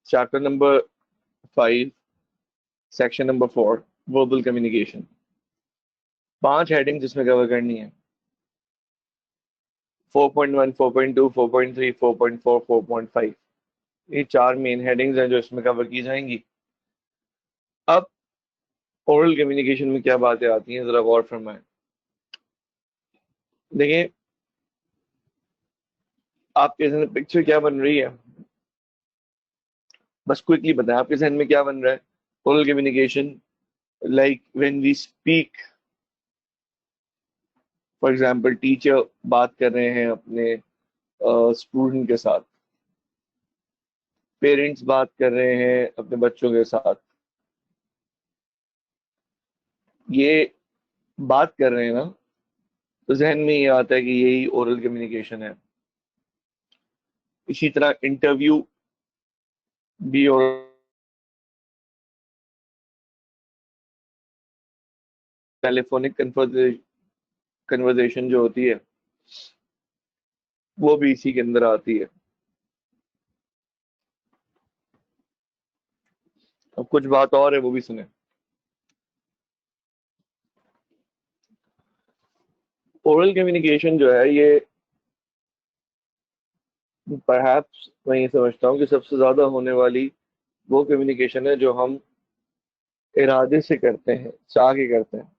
Chapter number 5, section number 4, verbal communication. 5 heading जिसमें cover करनी है। 4.1, 4.2, 4.3, 4.4, 4.5। ये 4 मेन हेडिंग्स हैं जो इसमें कवर की जाएंगी। अब ओरल कम्युनिकेशन में क्या बातें आती हैं, जरा गौर फरमाएं। देखिए, आपके जहन में पिक्चर क्या बन रही है, बस क्विकली बताएं, आपके जहन में क्या बन रहा है। Oral communication, like when we speak, for example teacher बात कर रहे हैं अपने स्टूडेंट के साथ, पेरेंट्स बात कर रहे हैं अपने बच्चों के साथ, ये बात कर रहे हैं ना, तो जहन में ये आता है कि यही ओरल कम्युनिकेशन है। इसी तरह इंटरव्यू भी, और टेलीफोनिक कन्वर्जेशन जो होती है वो भी इसी के अंदर आती है। अब कुछ बात और है, वो भी सुने। ओरल कम्युनिकेशन जो है ये, परहैप्स मैं ये समझता हूँ कि सबसे ज्यादा होने वाली वो कम्युनिकेशन है जो हम इरादे से करते हैं, चाह के करते हैं।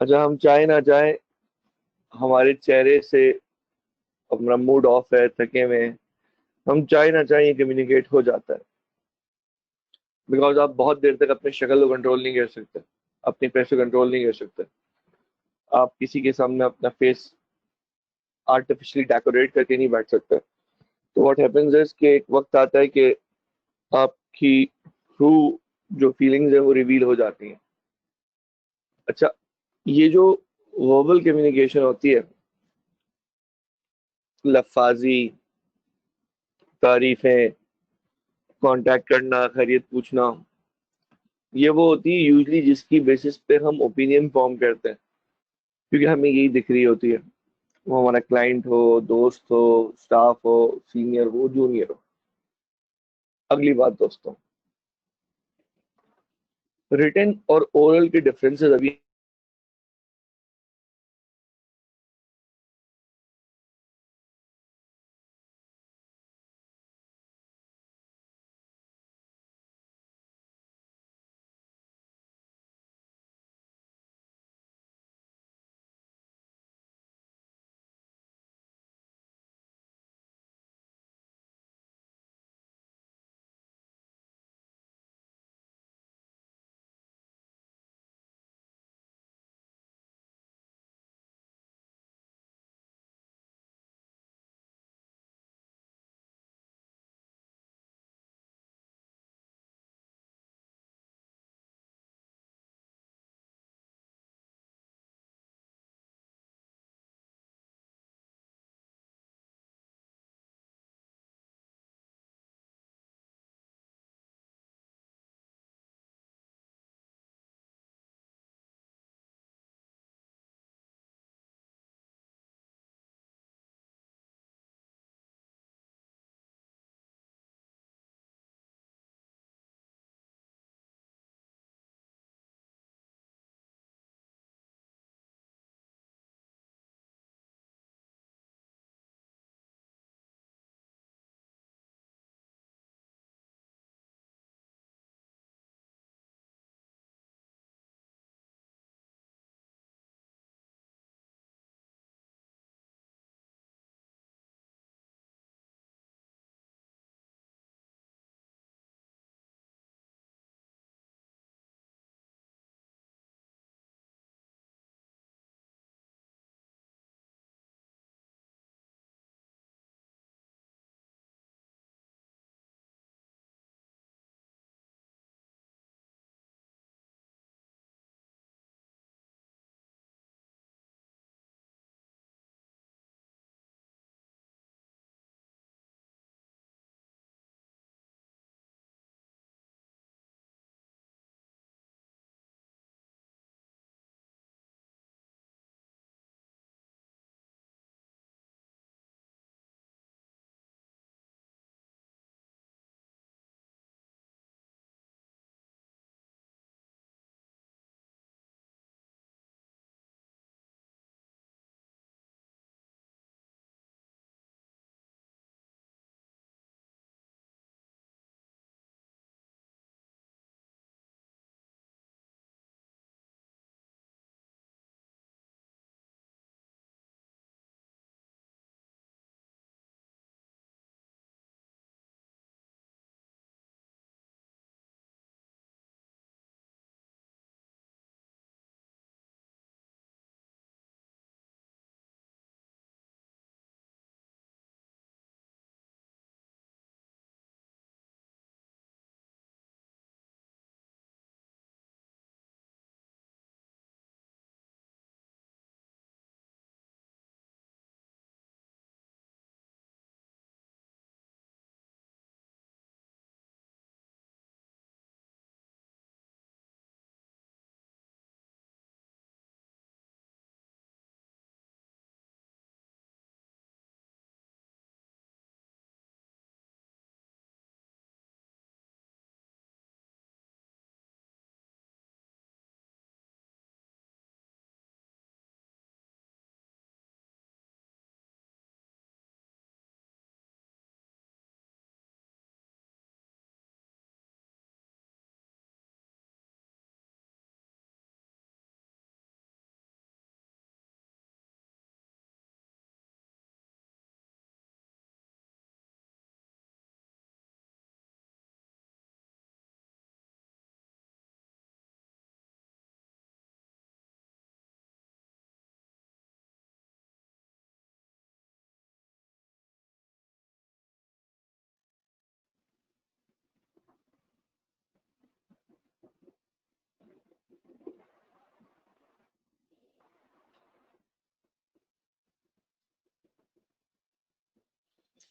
अच्छा, हम चाहे ना चाहे, हमारे चेहरे से अपना मूड ऑफ है, थके हुए हैं, हम चाहे ना चाहे ये कम्युनिकेट हो जाता है। बिकॉज आप बहुत देर तक अपनी शक्ल को कंट्रोल नहीं कर सकते, अपनी फेस को कंट्रोल नहीं कर सकते। आप किसी के सामने अपना फेस आर्टिफिशियली डेकोरेट करके नहीं बैठ सकते। तो व्हाट हैपेंस इज कि एक वक्त आता है कि आपकी ट्रू जो फीलिंग्स है वो रिवील हो जाती हैं। अच्छा, ये जो वर्बल कम्युनिकेशन होती है, लफाजी, तारीफें, कांटेक्ट करना, खैरियत पूछना, ये वो होती है यूजली जिसकी बेसिस पे हम ओपिनियन फॉर्म करते हैं, क्योंकि हमें यही दिख रही होती है। वो हमारा क्लाइंट हो, दोस्त हो, स्टाफ हो, सीनियर हो, जूनियर हो। अगली बात दोस्तों, रिटन और ओरल के डिफरेंसेस अभी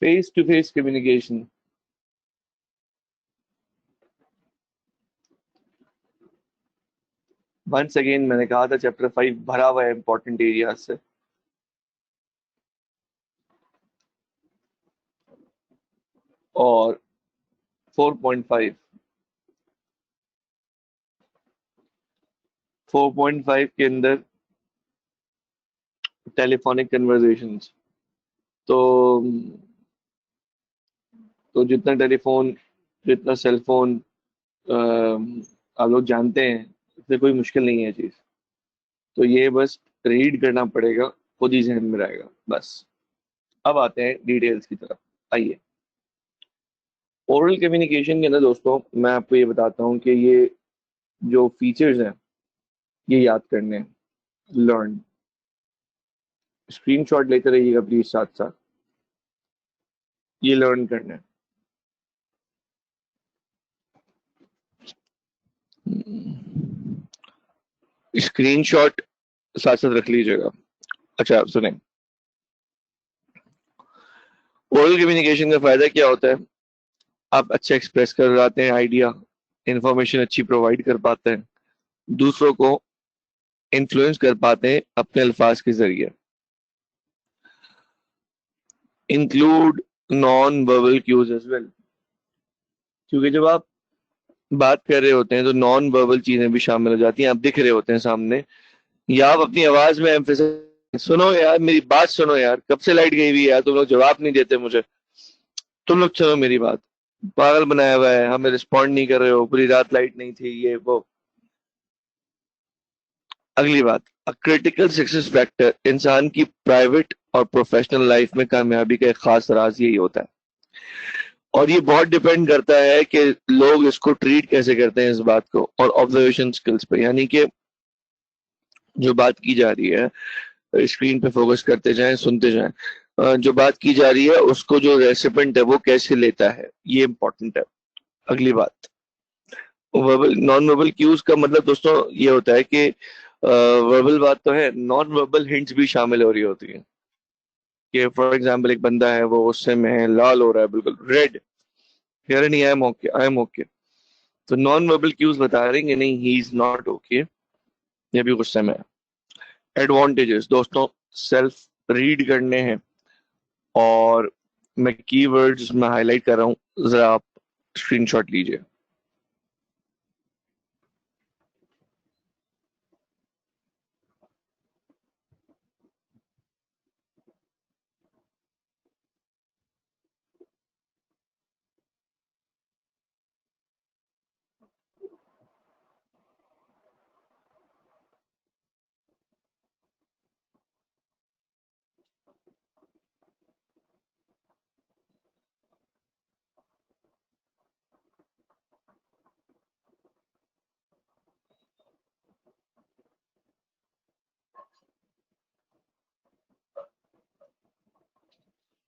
face to face communication. Once again मैंने कहा था चैप्टर 5 भरा हुआ है इंपॉर्टेंट एरिया से। और 4.5 4.5 के अंदर टेलीफोनिक कन्वर्सेशंस। तो जितना टेलीफोन, जितना सेल फोन आप लोग जानते हैं, इससे कोई मुश्किल नहीं है चीज। तो ये बस रीड करना पड़ेगा, खुद ही जहन में रहेगा बस। अब आते हैं डिटेल्स की तरफ। आइए, ओरल कम्युनिकेशन के अंदर दोस्तों मैं आपको ये बताता हूँ कि ये जो फीचर्स हैं ये याद करने हैं। लर्न, स्क्रीनशॉट लेते रहिएगा प्लीज साथ साथ। ये लर्न करना है। स्क्रीनशॉट साथ साथ रख लीजिएगा। अच्छा सुने, ओरल कम्युनिकेशन का फायदा क्या होता है? आप अच्छा एक्सप्रेस कर पाते हैं आइडिया, इंफॉर्मेशन अच्छी प्रोवाइड कर पाते हैं, दूसरों को इन्फ्लुएंस कर पाते हैं अपने अल्फाज के जरिए। Include non verbal cues as well, क्योंकि जब आप बात कर रहे होते हैं तो नॉन वर्बल चीजें भी शामिल हो जाती हैं। आप दिख रहे होते हैं सामने, या आप अपनी आवाज में एम्फेसाइज, सुनो यार मेरी बात सुनो यार, कब से लाइट गई हुई है यार, तुम लोग जवाब नहीं देते मुझे, तुम लोग सुनो मेरी बात, पागल बनाया हुआ है, हमें रिस्पॉन्ड नहीं कर रहे हो, पूरी रात लाइट नहीं थी, ये वो। अगली बात, अ क्रिटिकल सक्सेस फैक्टर, इंसान की प्राइवेट और प्रोफेशनल लाइफ में कामयाबी का एक खास राज यही होता है। और ये बहुत डिपेंड करता है कि लोग इसको ट्रीट कैसे करते हैं इस बात को, और ऑब्जर्वेशन स्किल्स पे। यानी कि जो बात की जा रही है स्क्रीन पे फोकस करते जाएं, सुनते जाएं। जो बात की जा रही है उसको जो रेसिपेंट है वो कैसे लेता है, ये इंपॉर्टेंट है। अगली बात, वर्बल नॉन वर्बल क्यूज का मतलब दोस्तों ये होता है कि वर्बल बात तो है, नॉन वर्बल हिंट्स भी शामिल हो रही होती है। कि फॉर एग्जांपल एक बंदा है, वो गुस्से में है, लाल हो रहा है, बिल्कुल रेड, कह रहे नहीं I am okay, I am okay. तो नॉन वर्बल क्यूज बता रहे हैं कि नहीं ही इज नॉट ओके, ये भी गुस्से में है। एडवांटेजेस दोस्तों, सेल्फ रीड करने हैं, और मैं कीवर्ड्स में हाईलाइट कर रहा हूँ, जरा आप स्क्रीनशॉट लीजिए।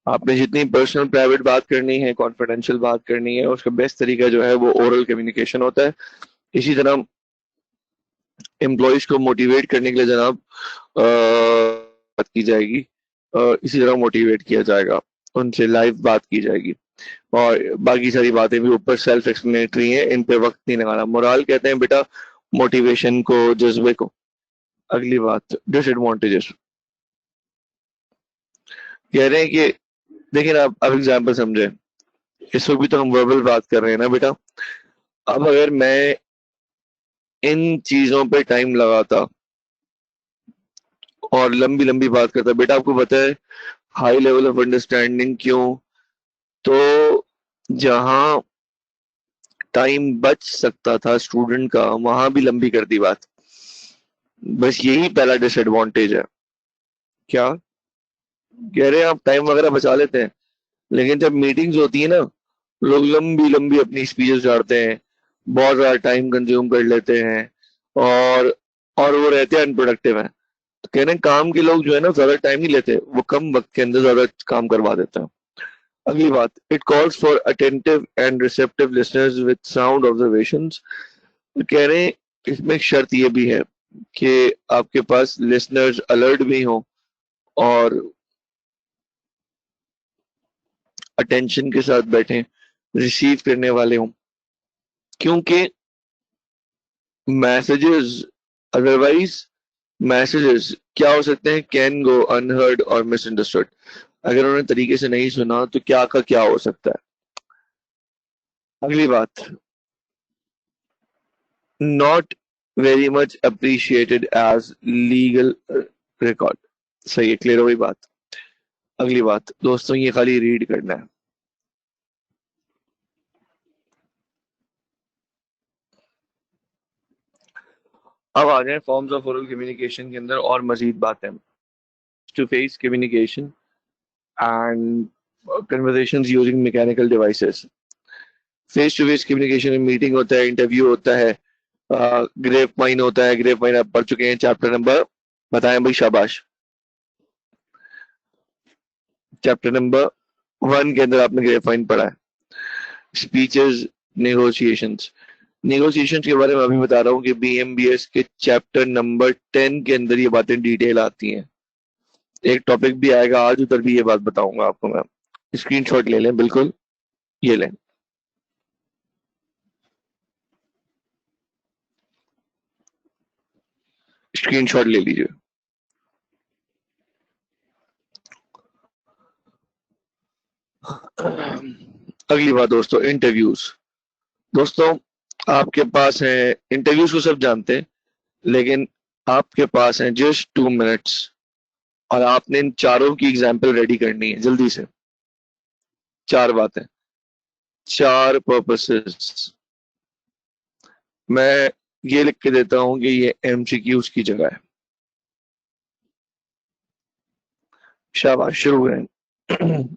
आपने जितनी पर्सनल प्राइवेट बात करनी है, कॉन्फिडेंशियल बात करनी है, उसका बेस्ट तरीका जो है वो ओरल कम्युनिकेशन होता है। इसी तरह एम्प्लॉयज को मोटिवेट करने के लिए जनाब बात की जाएगी, इसी तरह मोटिवेट किया जाएगा, उनसे लाइव बात की जाएगी। और बाकी सारी बातें भी ऊपर सेल्फ एक्सप्लेनेटरी हैं, इन पे वक्त नहीं लगाना। मोराल कहते हैं बेटा मोटिवेशन को, जज्बे को। अगली बात, डिसएडवांटेजेस, कह रहे हैं कि देखिए ना, अब एग्जाम्पल समझे, इस वक्त भी तो हम वर्बल बात कर रहे हैं ना बेटा। अब अगर मैं इन चीजों पे टाइम लगाता और लंबी लंबी बात करता, बेटा आपको पता है हाई लेवल ऑफ अंडरस्टैंडिंग क्यों? तो जहां टाइम बच सकता था स्टूडेंट का, वहां भी लंबी कर दी बात। बस यही पहला डिसएडवांटेज है। क्या कह रहे हैं? आप टाइम वगैरह बचा लेते हैं, लेकिन जब मीटिंग्स होती है ना, लोग लंबी लंबी अपनी स्पीचेस झाड़ते हैं, बहुत ज्यादा टाइम कंज्यूम कर लेते हैं, और वो रहते हैं अनप्रोडक्टिव हैं। तो कह रहे हैं काम के लोग जो है ना ज्यादा टाइम नहीं लेते, वो कम वक्त के अंदर ज्यादा काम करवा देते हैं। अगली बात, it calls for attentive and receptive listeners with sound observations. कह रहे हैं इसमें एक शर्त ये भी है कि आपके पास लिसनर्स अलर्ट भी हों, और अटेंशन के साथ बैठें, रिसीव करने वाले हों, क्योंकि मैसेजेस, अदरवाइज मैसेजेस क्या हो सकते हैं, कैन गो अनहर्ड और मिसअंडरस्टूड। अगर उन्होंने तरीके से नहीं सुना तो क्या का क्या हो सकता है। अगली बात, not very much appreciated as legal record. सही है, क्लियर हो गई बात। अगली बात दोस्तों, ये खाली रीड करना है। अब आ जाए फॉर्म्स ऑफ ओरल कम्युनिकेशन के अंदर और मजीद बातें। To face communication and conversations using mechanical devices. Face to face communication में मीटिंग होता है, इंटरव्यू होता है, ग्रेप माइन होता है। ग्रेप माइन आप पढ़ चुके हैं, चैप्टर नंबर बताएं भाई, शाबाश। चैप्टर नंबर 1 के अंदर आपने ग्रेप माइन पढ़ा है। Speeches, negotiations. नेगोशिएशंस के बारे में अभी बता रहा हूँ कि बीएमबीएस के चैप्टर नंबर 10 के अंदर ये बातें डिटेल आती हैं। एक टॉपिक भी आएगा आज, उधर भी ये बात बताऊंगा आपको मैं। स्क्रीनशॉट ले लें, बिल्कुल ये लें। स्क्रीनशॉट ले लीजिए। अगली बात दोस्तों, इंटरव्यूज। दोस्तों आपके पास है, इंटरव्यूज को सब जानते हैं, लेकिन आपके पास है जस्ट 2 मिनट्स और आपने इन चारों की एग्जाम्पल रेडी करनी है जल्दी से। चार बातें, चार पर्पसेस। मैं ये लिख के देता हूं कि ये एमसीक्यूज की जगह है। शाबाश, शुरू करें।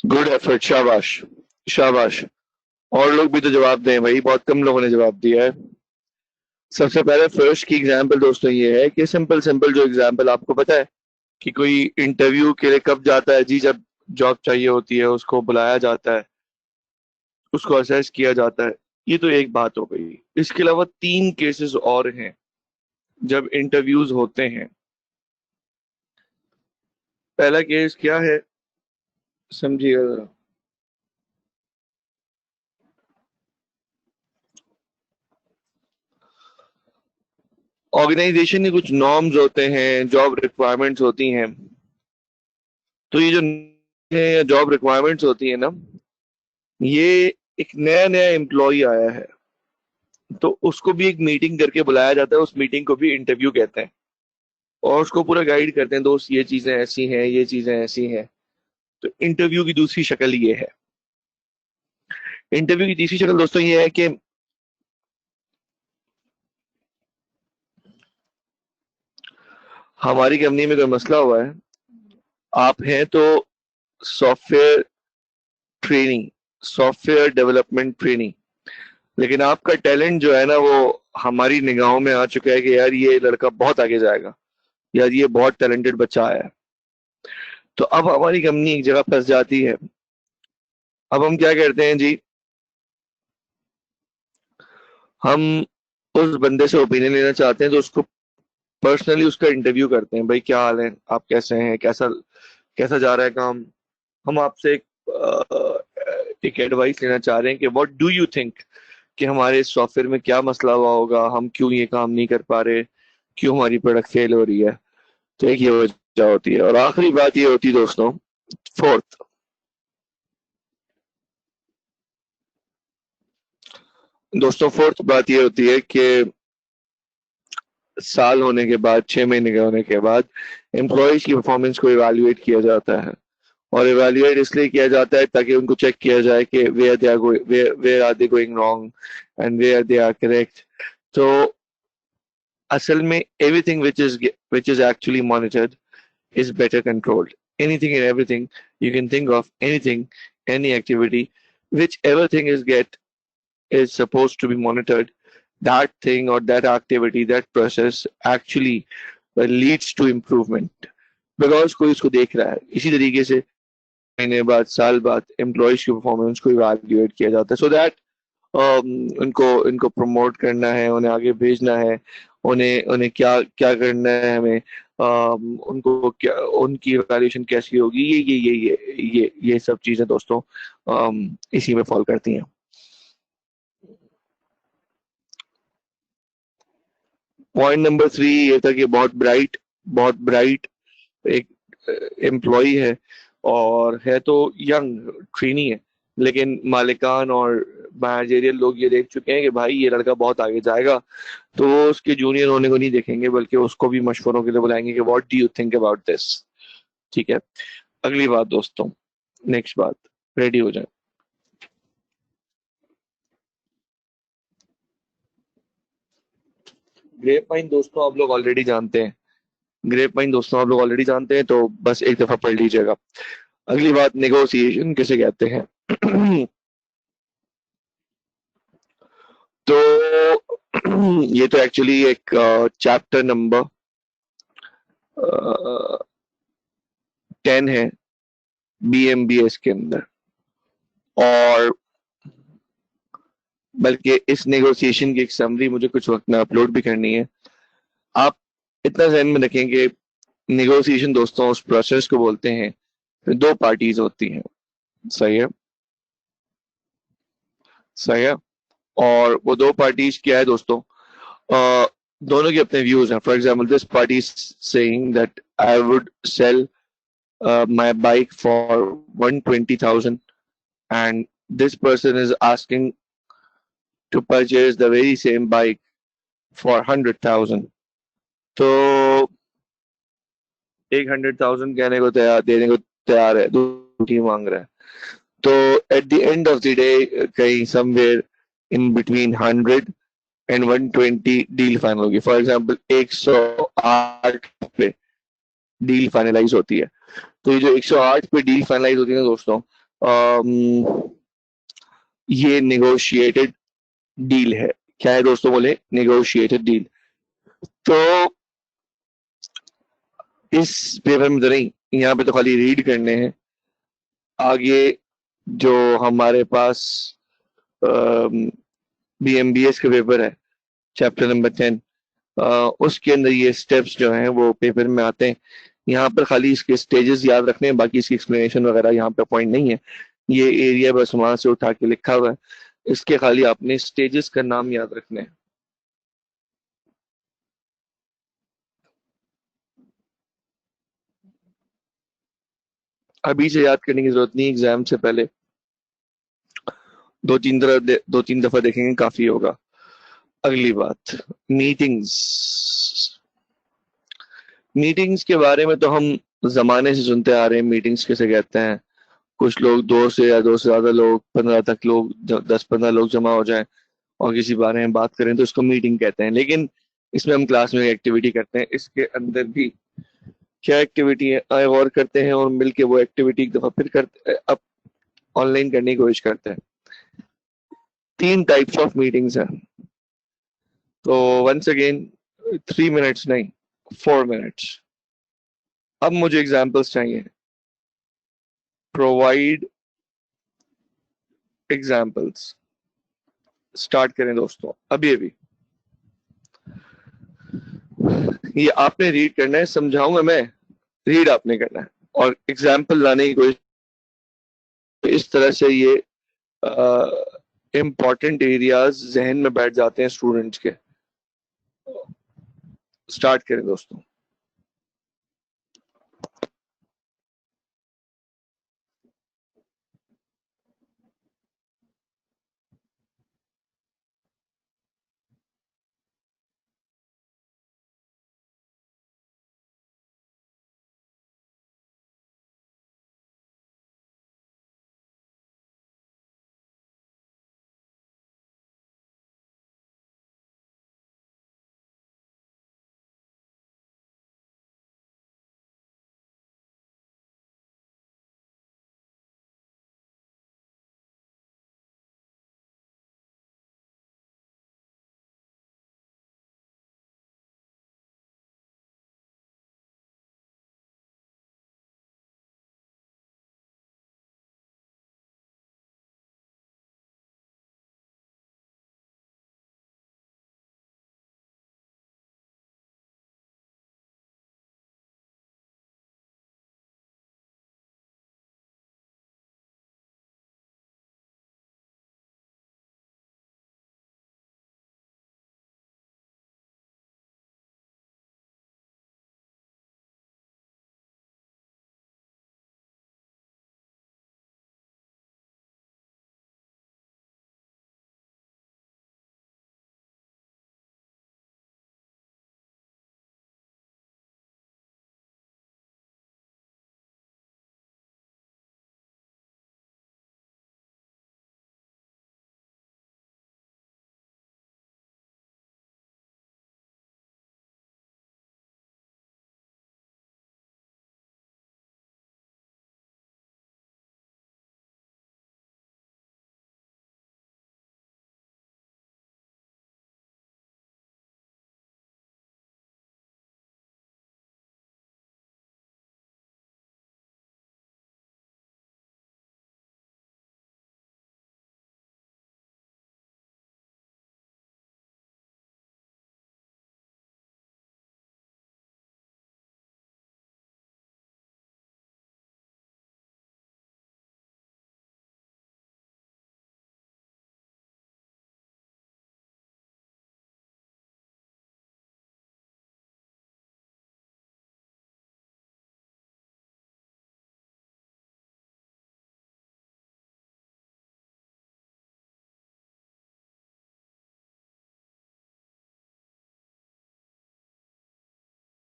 गुड एफर्ट, शाबाश शाबाश। और लोग भी तो जवाब दें भाई, बहुत कम लोगों ने जवाब दिया है। सबसे पहले फर्स्ट की एग्जाम्पल दोस्तों ये है कि सिंपल सिंपल जो एग्जाम्पल आपको पता है कि कोई इंटरव्यू के लिए कब जाता है जी, जब जॉब चाहिए होती है, उसको बुलाया जाता है, उसको असेस किया जाता है। ये तो एक बात हो गई। इसके अलावा 3 केसेस और हैं जब इंटरव्यूज होते हैं। पहला केस क्या है, समझिएगा जरा। ऑर्गेनाइजेशन के कुछ नॉर्म्स होते हैं, जॉब रिक्वायरमेंट्स होती हैं। तो ये जो जॉब रिक्वायरमेंट्स होती है ना, ये एक नया नया एम्प्लॉय आया है तो उसको भी एक मीटिंग करके बुलाया जाता है। उस मीटिंग को भी इंटरव्यू कहते हैं और उसको पूरा गाइड करते हैं, दोस्त ये चीजें ऐसी हैं, ये चीजें ऐसी हैं। तो इंटरव्यू की दूसरी शक्ल ये है। इंटरव्यू की तीसरी शक्ल दोस्तों ये है कि हमारी कंपनी में कोई मसला हुआ है, आप हैं तो software training, software development training, लेकिन आपका टैलेंट जो है ना वो हमारी निगाहों में आ चुका है कि यार ये लड़का बहुत आगे जाएगा, यार ये बहुत टैलेंटेड बच्चा है। तो अब हमारी कंपनी एक जगह फंस जाती है। अब हम क्या करते हैं जी, हम उस बंदे से ओपिनियन लेना चाहते हैं तो उसको पर्सनली उसका इंटरव्यू करते हैं, भाई क्या हाल है, आप कैसे हैं, कैसा कैसा जा रहा है काम। हम आपसे एक एडवाइस लेना चाह रहे हैं कि व्हाट डू यू थिंक कि हमारे सॉफ्टवेयर में क्या मसला हुआ होगा, हम क्यों ये काम नहीं कर पा रहे, क्यों हमारी प्रोडक्ट फेल हो रही है। तो एक ये वजह होती है। और आखिरी बात ये होती है दोस्तों, फोर्थ, फोर्थ बात ये होती है कि साल होने के बाद, 6 महीने के होने के बाद एम्प्लॉयज की परफॉर्मेंस को इवेल्युएट किया जाता है। और इवेल्युएट इसलिए किया जाता है ताकि उनको चेक किया जाए कि where are they going wrong and where they are correct. तो असल में everything which is actually monitored is better controlled. Anything and everything you can think of, anything, any activity, whichever thing is supposed to be monitored, that thing or that activity, that process actually leads to improvement. Because कोई उसको देख रहा है। इसी तरीके से महीने बाद, साल बाद एम्प्लॉयज की परफॉर्मेंस को इवैल्यूएट किया जाता है, सो दैट उनको इनको प्रमोट करना है, उन्हें आगे भेजना है, उन्हें उन्हें क्या क्या करना है हमें, उनको क्या, उनकी वैल्यूएशन कैसी होगी, ये सब चीजें दोस्तों इसी में फॉल करती हैं। पॉइंट नंबर 3 ये था कि बहुत ब्राइट एक एम्प्लॉय है, और है तो यंग ट्रेनी है, लेकिन मालिकान और मैनेजरियल लोग ये देख चुके हैं कि भाई ये लड़का बहुत आगे जाएगा, तो वो उसके जूनियर होने को नहीं देखेंगे, बल्कि उसको भी मशवरों के लिए बुलाएंगे कि what do you think about this. ठीक है, अगली बात दोस्तों, नेक्स्ट बात, रेडी हो जाए। ग्रेप वाइन दोस्तों आप लोग ऑलरेडी जानते हैं, तो बस एक दफा पढ़ लीजिएगा। अगली बात, नेगोशिएशन किसे कहते हैं। तो ये तो एक्चुअली एक चैप्टर नंबर 10 है BMBS के अंदर। और बल्कि इस नेगोशिएशन की एक समरी मुझे कुछ वक्त में अपलोड भी करनी है। आप इतना ध्यान में रखें कि नेगोशिएशन दोस्तों उस प्रोसेस को बोलते हैं, दो पार्टीज होती हैं, सही है, सही है। और वो दो पार्टीज क्या है दोस्तों, दोनों के अपने व्यूज हैं। For example, this party saying that I would sell my bike for 120,000, and this person is asking to purchase the very same bike for 100,000। तो एक 100,000 कहने को तैयार, देने को तैयार है, दूसरी मांग रहा है। तो at the end of the day कहीं somewhere in between 100 and 120 deal final होगी। फॉर एग्जाम्पल 108 पे डील फाइनलाइज होती है। तो ये जो 108 पे डील फाइनलाइज होती है ना दोस्तों, ये नेगोशिएटेड डील है। क्या है दोस्तों, बोले नेगोशिएटेड डील। तो इस पेपर में तो नहीं, यहाँ पे तो खाली रीड करने हैं। आगे जो हमारे पास BMBS का पेपर है, चैप्टर नंबर 10, उसके अंदर ये स्टेप्स जो हैं वो पेपर में आते हैं। यहाँ पर खाली इसके स्टेजेस याद रखने हैं, बाकी इसकी एक्सप्लेनेशन वगैरह यहाँ पे पॉइंट नहीं है। ये एरिया बस वहां से उठा के लिखा हुआ है, इसके खाली आपने स्टेजेस का नाम याद रखने हैं। अभी से याद करने की जरूरत नहीं, एग्जाम से पहले दो तीन दफा देखेंगे काफी होगा। अगली बात, मीटिंग्स। मीटिंग्स के बारे में तो हम जमाने से सुनते आ रहे हैं, मीटिंग्स किसे कहते हैं, कुछ लोग, 2 से या 2 से ज़्यादा लोग, 15 तक लोग, 10-15 लोग जमा हो जाएं और किसी बारे में बात करें तो इसको मीटिंग कहते हैं। लेकिन इसमें हम क्लास में एक्टिविटी करते हैं, इसके अंदर भी क्या एक्टिविटी है आए और करते हैं और मिलके वो एक्टिविटी एक दफा फिर करते अब ऑनलाइन करने की कोशिश करते हैं। 3 टाइप्स ऑफ मीटिंग्स हैं। तो वंस अगेन 3 मिनट्स नहीं, 4 मिनट्स। अब मुझे एग्जांपल्स चाहिए। Provide examples. स्टार्ट करें दोस्तों, अभी अभी। ये आपने रीड करना है, समझाऊंगा मैं, रीड आपने करना है और एग्जाम्पल लाने की कोशिश। इस तरह से ये इम्पॉर्टेंट एरियाज जहन में बैठ जाते हैं स्टूडेंट्स के। स्टार्ट करें दोस्तों।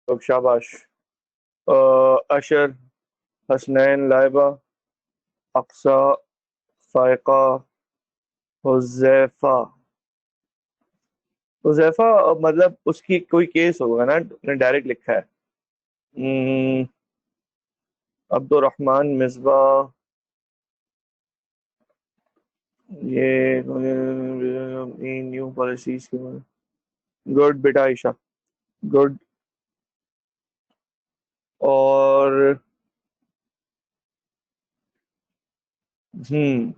तो शाबाश। अशर, हसनैन, लाइबा, अक्सा, फायका, हुजैफा। हुजैफा मतलब उसकी कोई केस होगा ना, ने डायरेक्ट लिखा है। हम्म, अब्दुर्रहमान, मिसबा, ये न्यू पॉलिसीज के बारे। गुड बेटा आयशा, गुड। और हम्म,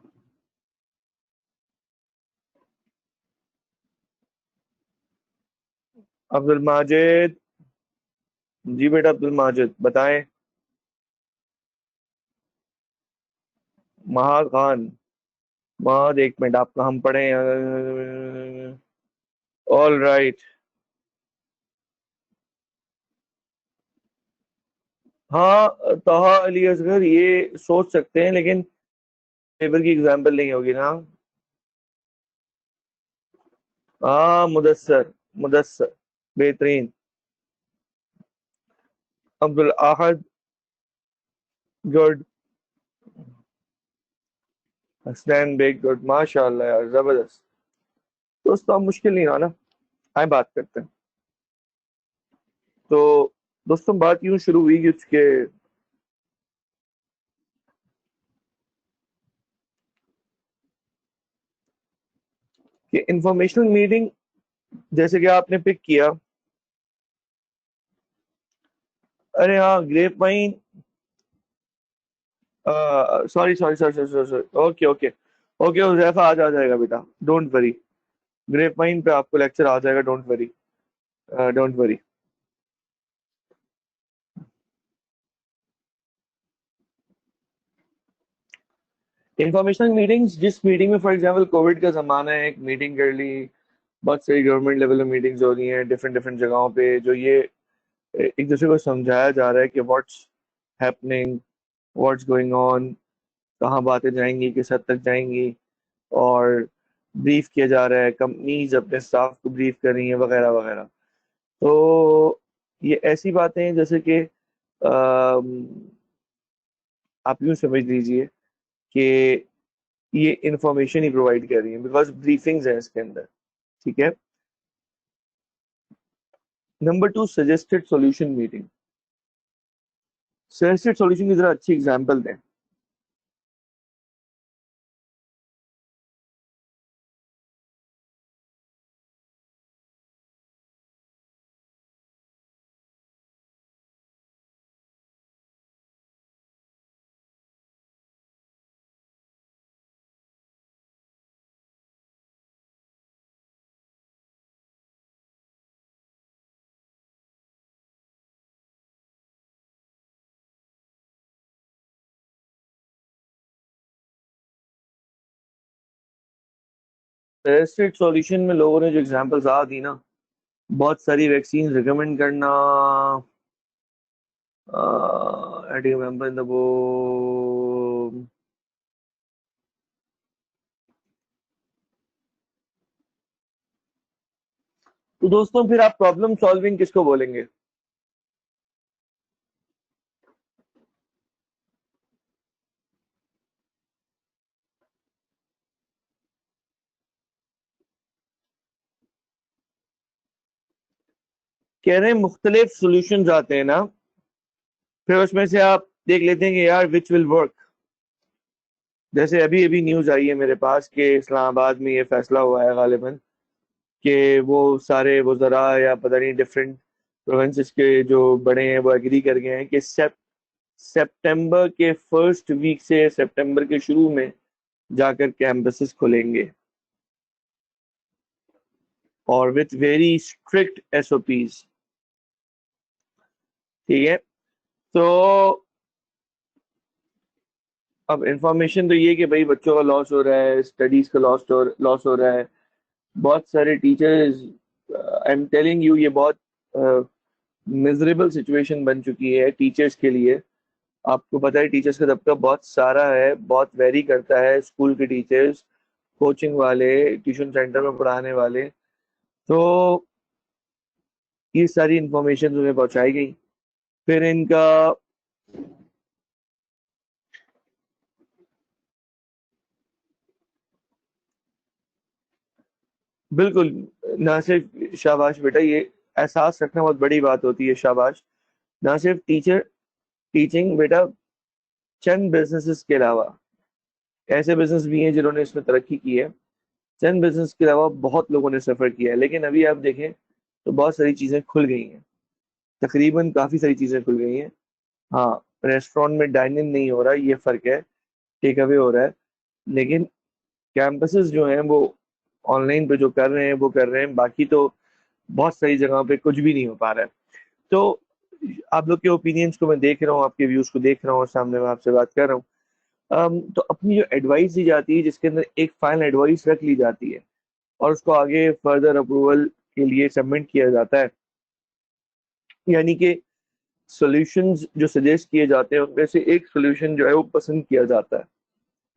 अब्दुल माजिद। जी बेटा अब्दुल माजिद बताएं। महाद खान। महाद, 1 मिनट, आपका हम पढ़े। All right. हाँ, तहा अली असगर ये सोच सकते हैं, लेकिन पेपर की एग्जाम्पल नहीं होगी ना। हाँ, मुदस्सर। मुदस्सर बेहतरीन। अब्दुल अहद, गुड। हसनैन बेग गुड, माशाल्लाह यार, जबरदस्त। दोस्तों अब मुश्किल नहीं रहा ना, आए बात करते हैं। तो दोस्तों बात यूं शुरू हुई कि उसके कि इंफॉर्मेशनल मीटिंग जैसे कि आपने पिक किया। अरे हाँ, grape wine. Sorry sorry sorry sorry sorry sorry, okay okay. Okay Huzaifa, आज आ जाएगा बेटा, डोंट वरी। ग्रेप वाइन पे आपको लेक्चर आ जाएगा, don't worry. Don't worry. Informational meetings, जिस मीटिंग में फॉर एग्जांपल कोविड का जमाना है, एक मीटिंग कर ली, बहुत सारी गवर्नमेंट लेवल में मीटिंग्स हो रही हैं डिफरेंट डिफरेंट जगहों पे, जो ये एक दूसरे को समझाया जा रहा है कि what's happening, what's going on, कहाँ बातें जाएंगी, किस हद तक जाएंगी, और ब्रीफ किया जा रहा है, कंपनीज अपने स्टाफ को ब्रीफ कर रही हैं वगैरह वगैरह। तो ये ऐसी बातें हैं जैसे कि आप यूं समझ लीजिए कि ये इंफॉर्मेशन ही प्रोवाइड कर रही है, बिकॉज ब्रीफिंग्स हैं इसके अंदर। ठीक है। Number two, suggested solution meeting. Suggested solution की जरा अच्छी एग्जांपल दें। सजेस्टेड सॉल्यूशन में लोगों ने जो एग्जांपल्स आ दी ना, बहुत सारी वैक्सीन रिकमेंड करना, एडिंग मेंबर इन द वो। तो दोस्तों फिर आप प्रॉब्लम सॉल्विंग किसको बोलेंगे? कह रहे हैं मुख्तलिफ सॉल्यूशंस आते हैं ना, फिर उसमें से आप देख लेते हैं कि यार विच विल वर्क। जैसे अभी अभी न्यूज आई है मेरे पास कि इस्लामाबाद में ये फैसला हुआ है गालिबन कि वो सारे वज़रा या पता नहीं डिफरेंट प्रोविंसेस के जो बड़े हैं वो एग्री कर गए हैं कि सितंबर के फर्स्ट वीक से, सितंबर के शुरू में जाकर कैंपसेस खुलेंगे, और विथ वेरी स्ट्रिक्ट एसओपीज। ठीक है। तो अब इंफॉर्मेशन तो ये कि भाई बच्चों का लॉस हो रहा है, स्टडीज का लॉस हो रहा है, बहुत सारे teachers, I am telling you, ये बहुत मिजरेबल सिचुएशन बन चुकी है टीचर्स के लिए। आपको पता है टीचर्स का तबका बहुत सारा है, बहुत वेरी करता है, स्कूल के टीचर्स, कोचिंग वाले, ट्यूशन सेंटर में पढ़ाने वाले। तो ये सारी इंफॉर्मेशन उन्हें पहुंचाई गई, फिर इनका बिल्कुल। ना सिर्फ शाबाश बेटा, ये एहसास रखना बहुत बड़ी बात होती है, शाबाश। ना सिर्फ टीचिंग बेटा, चंद बिजनेसेस के अलावा, ऐसे बिजनेस भी हैं जिन्होंने इसमें तरक्की की है, चंद बिजनेस के अलावा बहुत लोगों ने सफर किया है, लेकिन अभी आप देखें तो बहुत सारी चीजें खुल गई हैं, तकरीबन काफी सारी चीजें खुल गई हैं। हाँ, रेस्टोरेंट में डाइन इन नहीं हो रहा, ये फर्क है, टेक अवे हो रहा है, लेकिन कैंपसेस जो हैं वो ऑनलाइन पे जो कर रहे हैं वो कर रहे हैं, बाकी तो बहुत सारी जगहों पे कुछ भी नहीं हो पा रहा है। तो आप लोग के ओपिनियंस को मैं देख रहा हूँ, आपके व्यूज को देख रहा हूँ, और सामने मैं आपसे बात कर रहा हूँ। तो अपनी जो एडवाइस दी जाती है, जिसके अंदर एक फाइनल एडवाइस रख ली जाती है और उसको आगे फर्दर अप्रूवल के लिए सबमिट किया जाता है, यानी कि सॉल्यूशंस जो सजेस्ट किए जाते हैं उनमें से एक सॉल्यूशन जो है वो पसंद किया जाता है।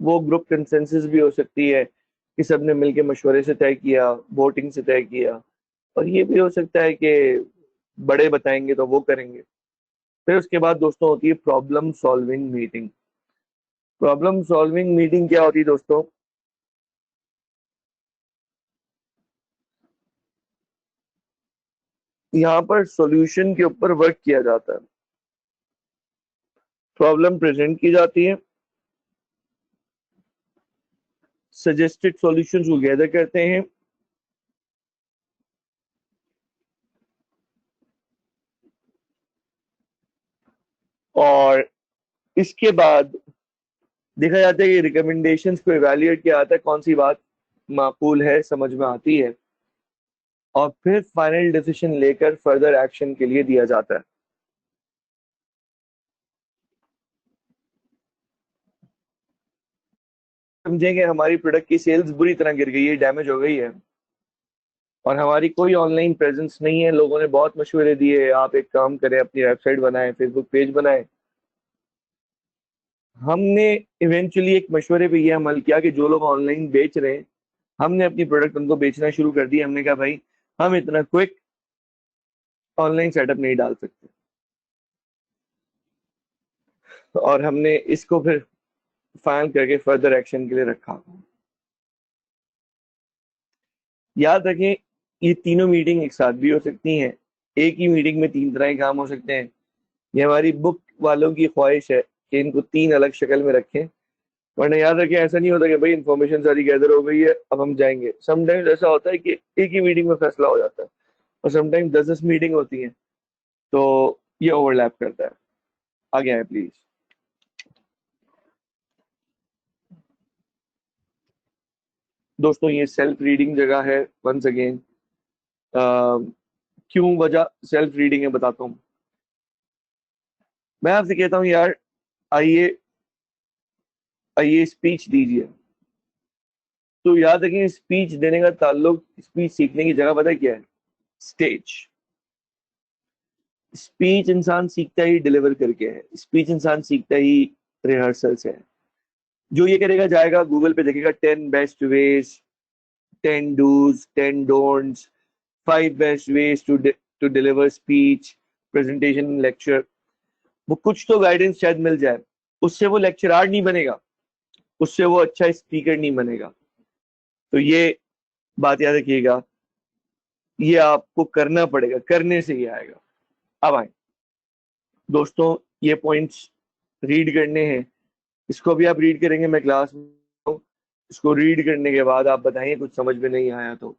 वो ग्रुप कंसेंसस भी हो सकती है कि सबने मिलकर मशवरे से तय किया, वोटिंग से तय किया, और ये भी हो सकता है कि बड़े बताएंगे तो वो करेंगे। फिर उसके बाद दोस्तों होती है problem solving meeting. Problem solving meeting क्या होती है दोस्तों? यहाँ पर सॉल्यूशन के ऊपर वर्क किया जाता है, प्रॉब्लम प्रेजेंट की जाती है, सजेस्टेड सॉल्यूशंस को गैदर करते हैं, और इसके बाद देखा जाता है कि रिकमेंडेशंस को इवैल्यूएट किया जाता है, कौन सी बात माकूल है, समझ में आती है, और फिर फाइनल डिसीजन लेकर फर्दर एक्शन के लिए दिया जाता है। समझेंगे हमारी प्रोडक्ट की सेल्स बुरी तरह गिर गई है, डैमेज हो गई है, और हमारी कोई ऑनलाइन प्रेजेंस नहीं है, लोगों ने बहुत मशवरे दिए, आप एक काम करें, अपनी वेबसाइट बनाएं, फेसबुक पेज बनाएं। हमने इवेंचुअली एक मशवरे पे ये अमल किया कि जो लोग ऑनलाइन बेच रहे हैं, हमने अपनी प्रोडक्ट उनको बेचना शुरू कर दी। हमने कहा भाई हम इतना क्विक ऑनलाइन सेटअप नहीं डाल सकते, और हमने इसको फिर फाइनल करके फर्दर एक्शन के लिए रखा। याद रखें, ये तीनों मीटिंग एक साथ भी हो सकती हैं, एक ही मीटिंग में तीन तरह के काम हो सकते हैं। ये हमारी बुक वालों की ख्वाहिश है कि इनको तीन अलग शक्ल में रखें, वरना याद रखें ऐसा नहीं होता कि भाई इन्फॉर्मेशन सारी गैदर हो गई है अब हम जाएंगे। समटाइम्स ऐसा होता है कि एक ही मीटिंग में फैसला हो जाता है, और समटाइम्स 10-10 मीटिंग होती हैं, तो ये ओवरलैप करता है। आगे आए प्लीज। दोस्तों ये सेल्फ रीडिंग जगह है, वंस अगेन क्यों वजह सेल्फ रीडिंग है बताता हूँ। मैं आपसे कहता हूँ यार, आइए आइए स्पीच दीजिए, तो याद रखें स्पीच देने का ताल्लुक स्पीच सीखने की जगह पता है क्या है? स्टेज। स्पीच इंसान सीखता ही डिलीवर करके है, स्पीच इंसान सीखता ही रिहर्सल से है। जो ये करेगा जाएगा गूगल पे देखेगा 10 best ways, 10 dos, 10 don'ts, 5 best ways to deliver speech, presentation, lecture. वो कुछ तो गाइडेंस शायद मिल जाए, उससे वो लेक्चरार नहीं बनेगा, उससे वो अच्छा स्पीकर नहीं बनेगा। तो ये बात याद रखिएगा, ये आपको करना पड़ेगा, करने से ही आएगा। अब आए दोस्तों, ये पॉइंट्स रीड करने हैं, इसको भी आप रीड करेंगे, मैं क्लास में हूं। इसको रीड करने के बाद आप बताइए कुछ समझ में नहीं आया तो।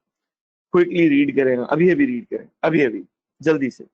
क्विकली रीड करें, अभी अभी रीड करें, अभी अभी, जल्दी से।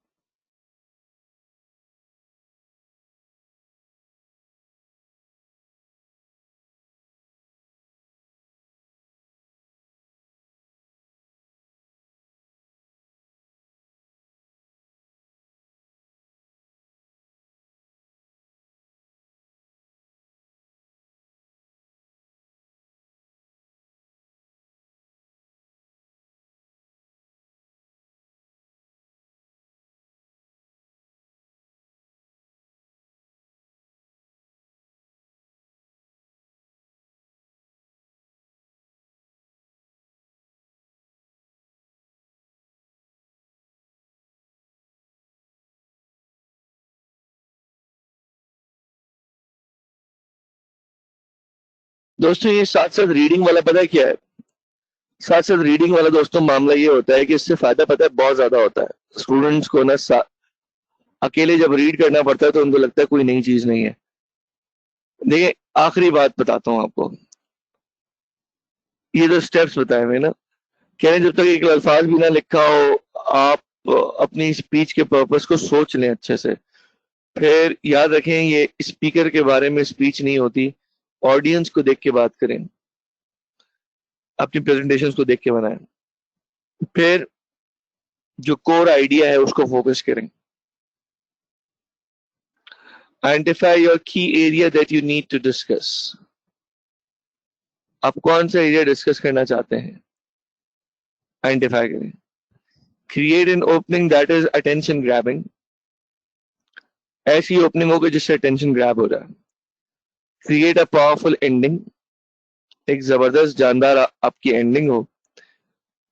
दोस्तों ये साथ साथ रीडिंग वाला पता है क्या है? साथ साथ रीडिंग वाला दोस्तों मामला ये होता है कि इससे फायदा पता है बहुत ज्यादा होता है स्टूडेंट्स को ना। अकेले जब रीड करना पड़ता है तो उनको लगता है कोई नई चीज नहीं है। देखिए आखिरी बात बताता हूँ आपको, ये जो स्टेप्स बताए हुए ना, कह रहे हैं जब तक एक अल्फाज भी ना लिखा हो, आप अपनी स्पीच के पर्पस को सोच लें अच्छे से। फिर याद रखें ये स्पीकर के बारे में स्पीच नहीं होती, ऑडियंस को देख के बात करें, अपनी प्रेजेंटेशंस को देख के बनाएं। फिर जो कोर आइडिया है उसको फोकस करें। Identify your key area that you need to discuss. आप कौन सा एरिया डिस्कस करना चाहते हैं, आइडेंटिफाई करें। Create an opening that is attention grabbing. ऐसी ओपनिंग हो गई जिससे अटेंशन ग्रैब हो रहा है। Create a powerful ending. एक जबरदस्त जानदार आपकी एंडिंग हो।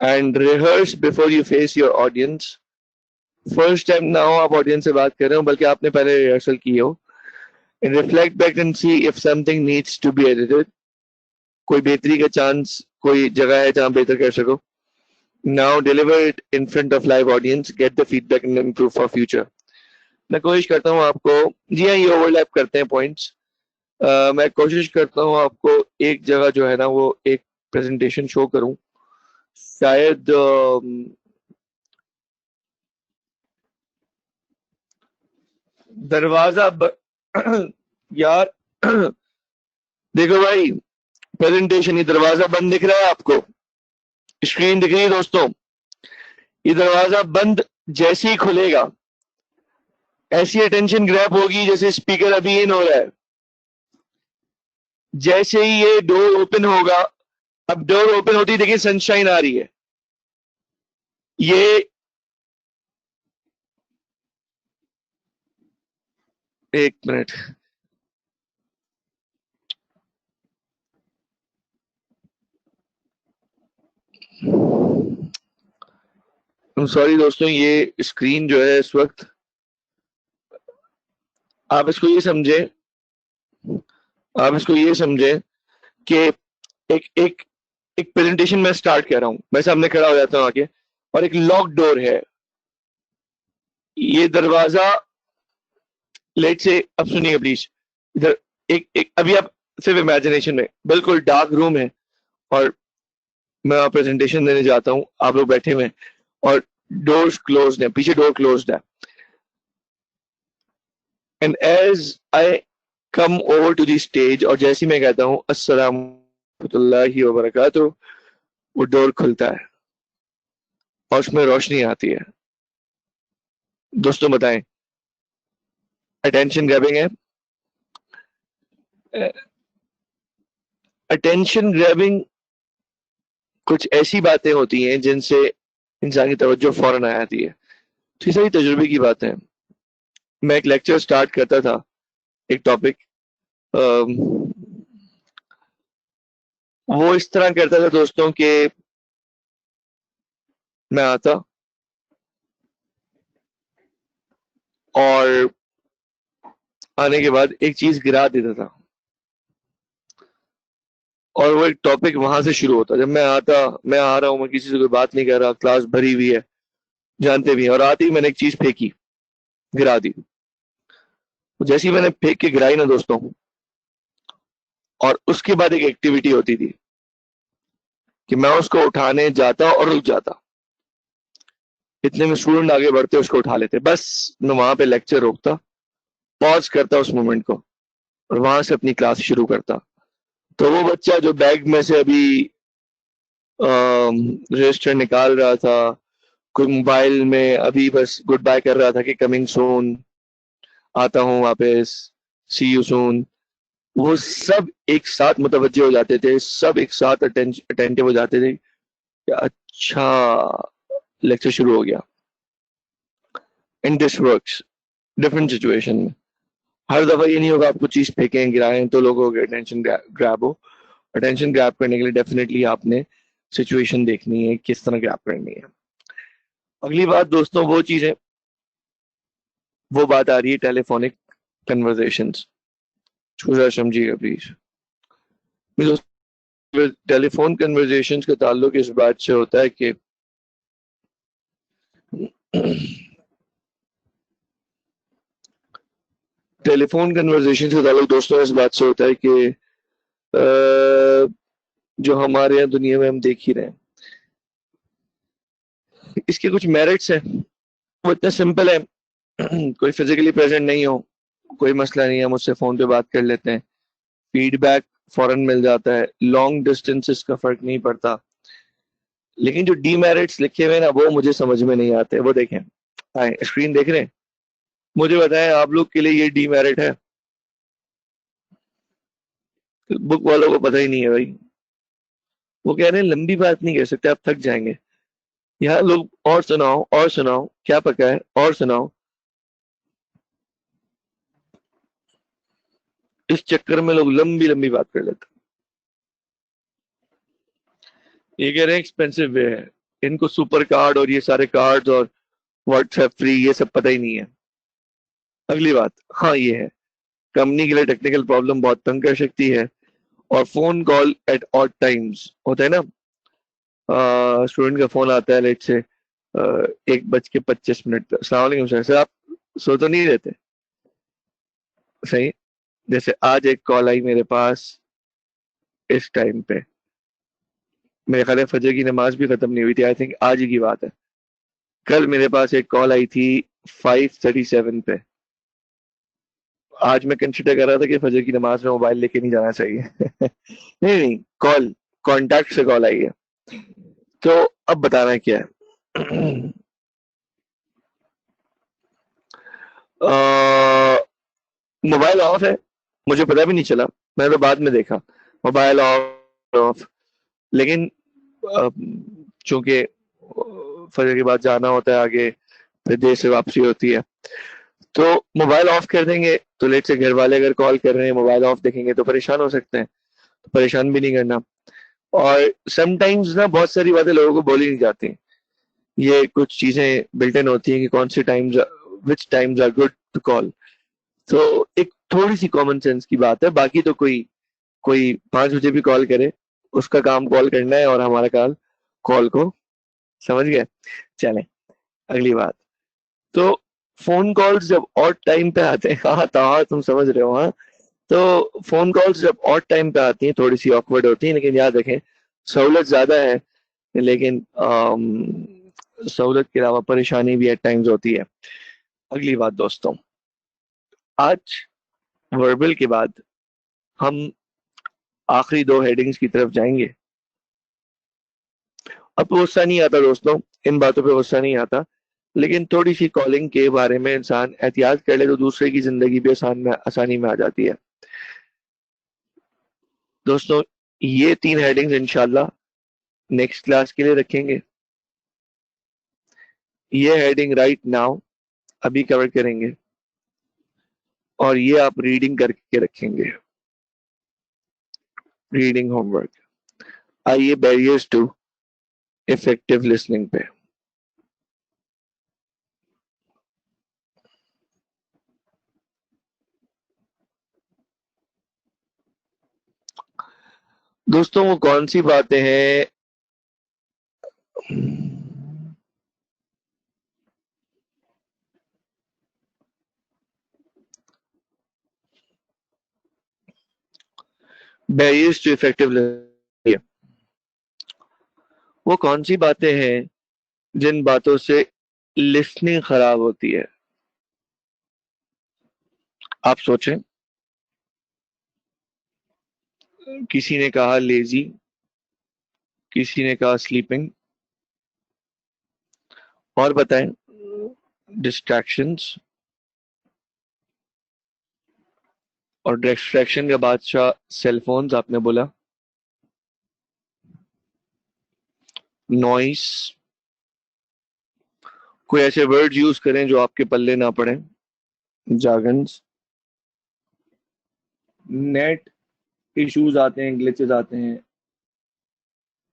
And rehearse before you face your audience. First time ना हो आप ऑडियंस से बात कर रहे हो, बल्कि आपने पहले रिहर्सल की हो, and reflect back and see if something needs to be edited. कोई बेहतरी का चांस, कोई जगह है जहां बेहतर कर सको. Now deliver it in front of live audience, get the feedback and improve for future. मैं कोशिश करता हूँ आपको, जी हाँ ये ओवरलैप करते हैं पॉइंट्स. मैं कोशिश करता हूँ आपको एक जगह जो है ना वो एक प्रेजेंटेशन शो करूँ. शायद दरवाजा यार देखो भाई, प्रेजेंटेशन, ये दरवाजा बंद दिख रहा है आपको, स्क्रीन दिख रही है दोस्तों. ये दरवाजा बंद जैसे ही खुलेगा ऐसी अटेंशन ग्रैब होगी जैसे स्पीकर अभी इन हो रहा है. जैसे ही ये डोर ओपन होगा, अब डोर ओपन होती है, देखिए सनशाइन आ रही है. ये एक मिनट, सॉरी दोस्तों, ये स्क्रीन जो है इस वक्त, आप इसको ये समझे कि एक एक एक प्रेजेंटेशन मैं स्टार्ट कर रहा हूं, मैं सामने खड़ा हो जाता हूं आके, और एक लॉक डोर है. ये दरवाजा लेट से, अब सुनिए प्लीज, इधर एक अभी आप सिर्फ इमेजिनेशन में, बिल्कुल डार्क रूम है और मैं प्रेजेंटेशन देने जाता हूं, आप लोग बैठे हुए हैं और डोर्स क्लोज्ड है, पीछे डोर क्लोज्ड है. And as I come over to the stage, और जैसे ही मैं कहता हूं अस्सलाम वरहमतुल्लाहि वबरकातुहू, वो डोर खुलता है और उसमें रोशनी आती है. दोस्तों बताएं, अटेंशन ग्रैबिंग है? अटेंशन ग्रैबिंग कुछ ऐसी बातें होती हैं जिनसे इंसान की तवज्जो फौरन आ जाती है. तो ये सारी तजुर्बे की बातें हैं. मैं एक लेक्चर स्टार्ट करता था, एक टॉपिक, वो इस तरह करता था दोस्तों कि मैं आता और आने के बाद एक चीज गिरा देता था और वो एक टॉपिक वहां से शुरू होता. जब मैं आ रहा हूं, मैं किसी से कोई बात नहीं कर रहा, क्लास भरी हुई है, जानते भी हैं, और आते ही मैंने एक चीज फेंकी, गिरा दी. जैसे ही मैंने फेंक के गिराई ना दोस्तों, और उसके बाद एक एक्टिविटी होती थी कि मैं उसको उठाने जाता और रुक जाता. इतने में स्टूडेंट आगे बढ़ते उसको उठा लेते. बस मैं वहां पे लेक्चर रोकता, पॉज करता उस मोमेंट को, और वहां से अपनी क्लास शुरू करता. तो वो बच्चा जो बैग में से अभी रजिस्टर निकाल रहा था, कोई मोबाइल में अभी बस गुड बाय कर रहा था कि कमिंग सून, आता हूँ वापस, सी यू सून, वो सब एक साथ मुतवज्जे हो जाते थे, सब एक साथ अटेंटिव हो जाते थे कि अच्छा लेक्चर शुरू हो गया. And this works different situation में. हर दफा ये नहीं होगा आपको चीज फेंकें गिराएं तो लोगों के अटेंशन ग्रैब हो. अटेंशन ग्रैब करने के लिए डेफिनेटली आपने सिचुएशन देखनी है, किस तरह ग्रैब करनी है. अगली बात दोस्तों, वो बात आ रही है टेलीफोनिक कन्वर्सेशंस. जरा समझिएगा प्लीज. टेलीफोन कन्वर्सेशंस का ताल्लुक इस बात से होता है कि टेलीफोन कन्वर्सेशन का ताल्लुक दोस्तों इस बात से होता है कि जो हमारे यहाँ दुनिया में हम देख ही रहे हैं, इसके कुछ मेरिट्स हैं. वो इतना सिंपल है, कोई फिजिकली प्रेजेंट नहीं हो, कोई मसला नहीं है, हम उससे फोन पे बात कर लेते हैं, फीडबैक फौरन मिल जाता है, लॉन्ग डिस्टेंसेस का फर्क नहीं पड़ता. लेकिन जो डीमेरिट्स लिखे हुए ना, वो मुझे समझ में नहीं आते. वो देखें, स्क्रीन देख रहे हैं, मुझे बताएं आप लोग के लिए ये डीमेरिट है? बुक वालों को पता ही नहीं है भाई. वो कह रहे हैं लंबी बात नहीं कर सकते, आप थक जाएंगे. यहाँ लोग और सुनाओ क्या पका है, और सुनाओ. इस चक्कर में लोग लंबी लंबी बात कर लेते. ये कह रहे हैं एक्सपेंसिव वे है, इनको सुपर कार्ड और ये सारे कार्ड्स और व्हाट्सएप फ्री ये सब पता ही नहीं है. अगली बात, हाँ ये है, कंपनी के लिए टेक्निकल प्रॉब्लम बहुत तंग कर सकती है। और phone call at odd times होता है ना, स्टूडेंट का फोन आता है लेट से 1:25 पे, अस्सलाम वालेकुम सर। सर आप सो तो नहीं रहते? सही। जैसे आज एक कॉल आई मेरे पास इस टाइम पे, मेरे ख्याल है फजर की नमाज भी खत्म नहीं हुई थी, आई थिंक आज ही की बात है। कल मेरे पास एक कॉल आई थी 5:37 पे। आज मैं कंसिडर कर रहा था कि फजर की नमाज में मोबाइल लेके नहीं जाना चाहिए। नहीं नहीं, कॉल कॉन्टैक्ट से कॉल आई है। तो अब बताना क्या है। मोबाइल ऑफ है, मुझे पता भी नहीं चला, मैंने तो बाद में देखा मोबाइल ऑफ ऑफ। लेकिन अ, चूंकि फजर के बाद जाना होता है आगे, फिर देर से वापसी होती है, तो मोबाइल ऑफ कर देंगे तो लेट से घर वाले अगर कॉल कर रहे हैं मोबाइल ऑफ देखेंगे तो परेशान हो सकते हैं, तो परेशान भी नहीं करना। और समटाइम्स ना बहुत सारी बातें लोगों को बोली नहीं जाती, ये कुछ चीजें बिल्ट इन होती हैं कि कौन से times, which times are good to call. तो एक थोड़ी सी कॉमन सेंस की बात है, बाकी तो कोई कोई 5 बजे भी कॉल करे, उसका काम कॉल करना है और हमारा काम कॉल को, समझ गए। चलें अगली बात। तो फोन कॉल्स जब ऑड टाइम पे आते हैं, हाँ तो हाँ तुम समझ रहे हो, हाँ। तो फोन कॉल्स जब ऑड टाइम पे आती हैं थोड़ी सी ऑकवर्ड होती हैं, लेकिन याद रखें सहूलत ज्यादा है, लेकिन सहूलत के अलावा परेशानी भी एट टाइम्स होती है। अगली बात दोस्तों, आज वर्बल के बाद हम आखिरी 2 हेडिंग्स की तरफ जाएंगे। अब गुस्सा नहीं आता दोस्तों, इन बातों पे गुस्सा नहीं आता, लेकिन थोड़ी सी कॉलिंग के बारे में इंसान एहतियात कर ले तो दूसरे की जिंदगी भी आसानी में आ जाती है। दोस्तों ये 3 हेडिंग्स इंशाल्लाह नेक्स्ट क्लास के लिए रखेंगे। ये हेडिंग राइट नाउ अभी कवर करेंगे, और ये आप रीडिंग करके रखेंगे, रीडिंग होमवर्क। आइए बैरियर्स टू इफेक्टिव लिसनिंग पे। दोस्तों वो कौन सी बातें हैं, बैरियर्स टू इफेक्टिव लिसनिंग, वो कौन सी बातें हैं जिन बातों से लिसनिंग खराब होती है? आप सोचें। किसी ने कहा लेजी, किसी ने कहा स्लीपिंग, और बताएं। डिस्ट्रैक्शंस, और डिस्ट्रैक्शन का बादशाह सेलफोन्स आपने बोला। नॉइस, कोई ऐसे वर्ड यूज करें जो आपके पल्ले ना पड़े। जागन्स, नेट इश्यूज आते हैं, ग्लिचेस आते हैं।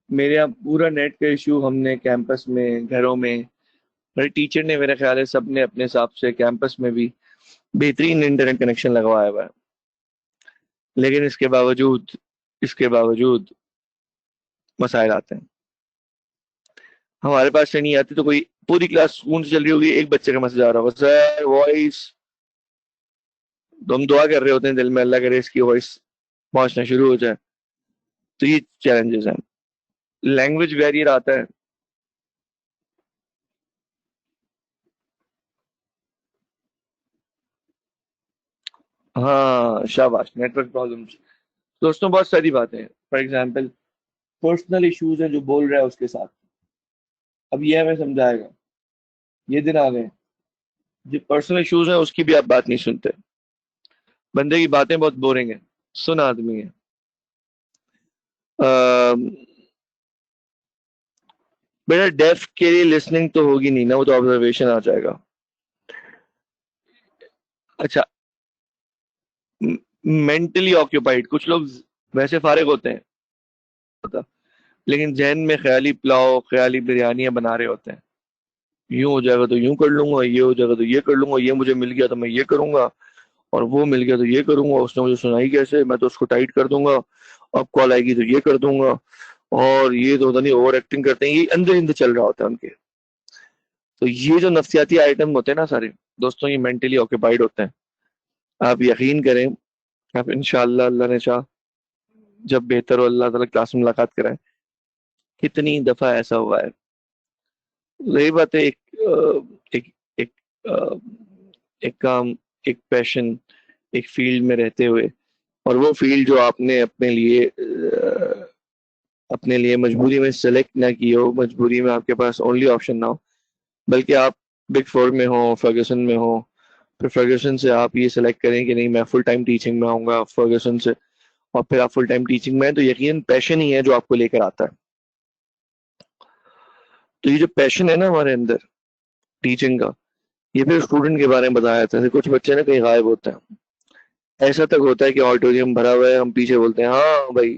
मेरे यहाँ पूरा नेट का इशू हमने कैंपस में, घरों में, मेरे टीचर ने, मेरे ख्याल है सबने अपने हिसाब से कैंपस में भी बेहतरीन इंटरनेट कनेक्शन लगवाया हुआ है, लेकिन इसके बावजूद मसाइल आते हैं। हमारे पास से नहीं आती तो कोई पूरी क्लास सुकून से चल रही होगी, एक बच्चे का मैसेज आ रहा होगा सर वॉइस, तो हम दुआ कर रहे होते हैं दिल में अल्लाह करे इसकी वॉइस पहुंचना शुरू हो जाए। तो ये चैलेंजेस हैं। लैंग्वेज बैरियर आता है। हाँ शाबाश, नेटवर्क प्रॉब्लम्स। दोस्तों बहुत सारी बातें हैं, फॉर एग्जांपल पर्सनल इश्यूज है जो बोल रहा है उसके साथ, अब ये हमें समझाएगा। ये दिन आ गए जो पर्सनल इश्यूज है उसकी भी आप बात नहीं सुनते, बंदे की बातें बहुत बोरिंग है, सुन आदमी है। अम, बेटा डेफ के लिए लिसनिंग तो होगी नहीं ना, वो तो ऑब्जर्वेशन आ जाएगा। अच्छा, मेंटली ऑक्यूपाइड, कुछ लोग वैसे फारिग होते हैं पता, लेकिन जहन में ख्याली पुलाव, ख्याली बिरयानियां बना रहे होते हैं। यूं हो जाएगा तो यूं कर लूंगा, ये हो जाएगा तो ये कर लूंगा, ये मुझे मिल गया तो मैं ये करूंगा, और वो मिल गया तो ये करूंगा, उसने मुझे सुनाई कैसे, मैं तो उसको टाइट कर दूंगा, अब कॉल आएगी तो ये कर दूंगा, और ये तो होता नहीं, ओवर एक्टिंग करते हैं, ये अंदर ही अंदर चल रहा होता है उनके। तो ये जो नफ्सियाती आइटम होते हैं ना सारे दोस्तों, ये मेंटली ऑक्यूपाइड होते हैं। आप यकीन करें, आप इंशाअल्लाह, अल्लाह ने चाहा जब बेहतर हो अल्लाह ताला क्लास में मुलाकात कराए, कितनी दफा ऐसा हुआ है। रही बात है एक एक अ, एक काम, एक पैशन, एक फील्ड में रहते हुए, और वो फील्ड जो आपने अपने लिए मजबूरी में सेलेक्ट ना की हो, मजबूरी में आपके पास ओनली ऑप्शन ना हो, बल्कि आप बिग फोर में हो, फर्गूसन में हो, फिर फर्गूसन से आप ये सेलेक्ट करें कि नहीं मैं फुल टाइम टीचिंग में आऊंगा फर्गूसन से, और फिर आप फुल टाइम टीचिंग में हैं, तो यकीन पैशन ही है जो आपको लेकर आता है। तो ये जो पैशन है ना हमारे अंदर टीचिंग का, ये फिर स्टूडेंट के बारे में बताया जाता है। कुछ बच्चे ना कहीं गायब होते हैं, ऐसा तक होता है कि ऑडिटोरियम भरा हुआ है, हम पीछे बोलते हैं हाँ भाई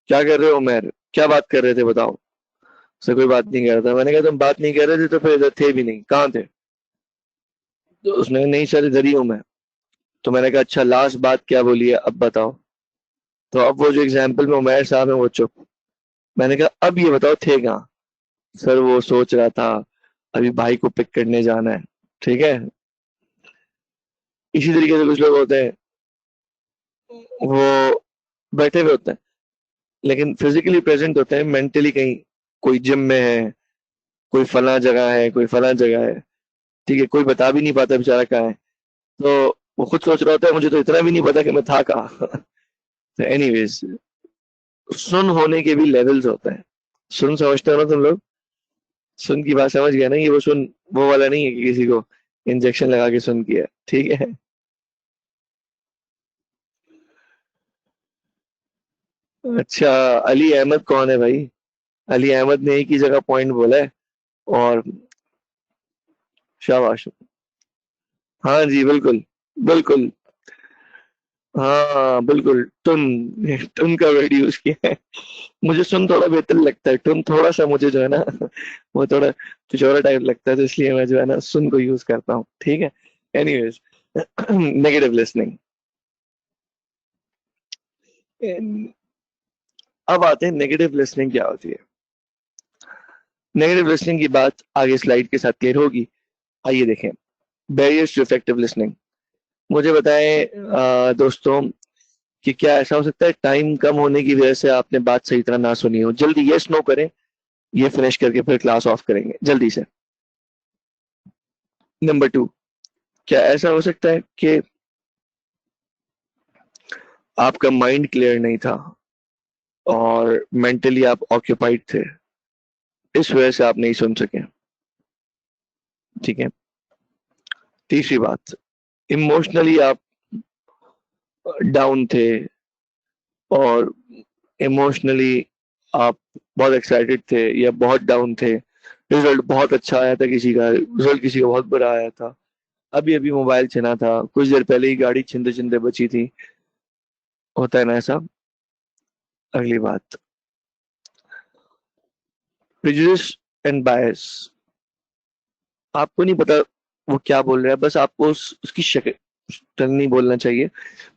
क्या कर रहे हो उमर, क्या बात कर रहे थे बताओ। उससे कोई बात नहीं कर रहा था, मैंने कहा तुम बात नहीं कर रहे थे तो फिर इधर थे भी नहीं, कहाँ थे। तो उसने कहा, नहीं सर इधर ही हूँ मैं। तो मैंने कहा अच्छा लास्ट बात क्या बोली है अब बताओ। तो अब वो जो एग्जाम्पल में उमैर साहब है वो चुप। मैंने कहा अब ये बताओ थे कहाँ। सर वो सोच रहा था अभी भाई को पिक करने जाना है। ठीक है। इसी तरीके से कुछ लोग होते हैं, वो बैठे हुए होते हैं लेकिन फिजिकली प्रेजेंट होते हैं, मेंटली कहीं, कोई जिम में है, कोई फला जगह है, कोई फला जगह है। ठीक है, कोई बता भी नहीं पाता बेचारा कहाँ है। तो वो खुद सोच रहा होता है मुझे तो इतना भी नहीं पता कि मैं था कहाँ। तो एनीवेज, सुन होने के भी लेवल्स होते हैं। सुन समझते हो ना तुम लोग, सुन की बात समझ गया ना, ये वो सुन वो वाला नहीं है कि किसी को इंजेक्शन लगा के सुन किया। ठीक है। अच्छा, अली अहमद कौन है भाई। अली अहमद ने एक ही जगह पॉइंट बोला है, और शाबाश। हाँ जी बिल्कुल, बिल्कुल। हाँ बिल्कुल, टुन टुन का वर्ड यूज किया है। मुझे सुन थोड़ा बेहतर लगता है, टुन थोड़ा सा मुझे जो है ना वो थोड़ा पिछोरा टाइप लगता है, तो इसलिए मैं जो है ना सुन को यूज करता हूँ। ठीक है। Anyways, negative listening. अब आते हैं नेगेटिव लिसनिंग क्या होती है। नेगेटिव लिसनिंग की बात आगे स्लाइड के साथ क्लियर होगी। आइए देखें, बैरियर्स टू इफेक्टिव लिसनिंग। मुझे बताएं दोस्तों कि क्या ऐसा हो सकता है टाइम कम होने की वजह से आपने बात सही तरह ना सुनी हो। जल्दी यस नो करें, ये फिनिश करके फिर क्लास ऑफ करेंगे जल्दी से। नंबर टू, क्या ऐसा हो सकता है कि आपका माइंड क्लियर नहीं था और मेंटली आप ऑक्यूपाइड थे, इस वजह से आप नहीं सुन सके। ठीक है। तीसरी बात, इमोशनली आप डाउन थे, और इमोशनली आप बहुत एक्साइटेड थे या बहुत डाउन थे। रिजल्ट बहुत अच्छा आया था किसी का, रिजल्ट किसी का बहुत बुरा आया था, अभी अभी मोबाइल छिना था, कुछ देर पहले ही गाड़ी छिनते छिनते बची थी। होता है ना ऐसा। अगली बात, प्रेजुडिस एंड बायस। आपको नहीं पता वो क्या बोल रहा है, बस आपको उसकी शक्ल नहीं बोलना चाहिए,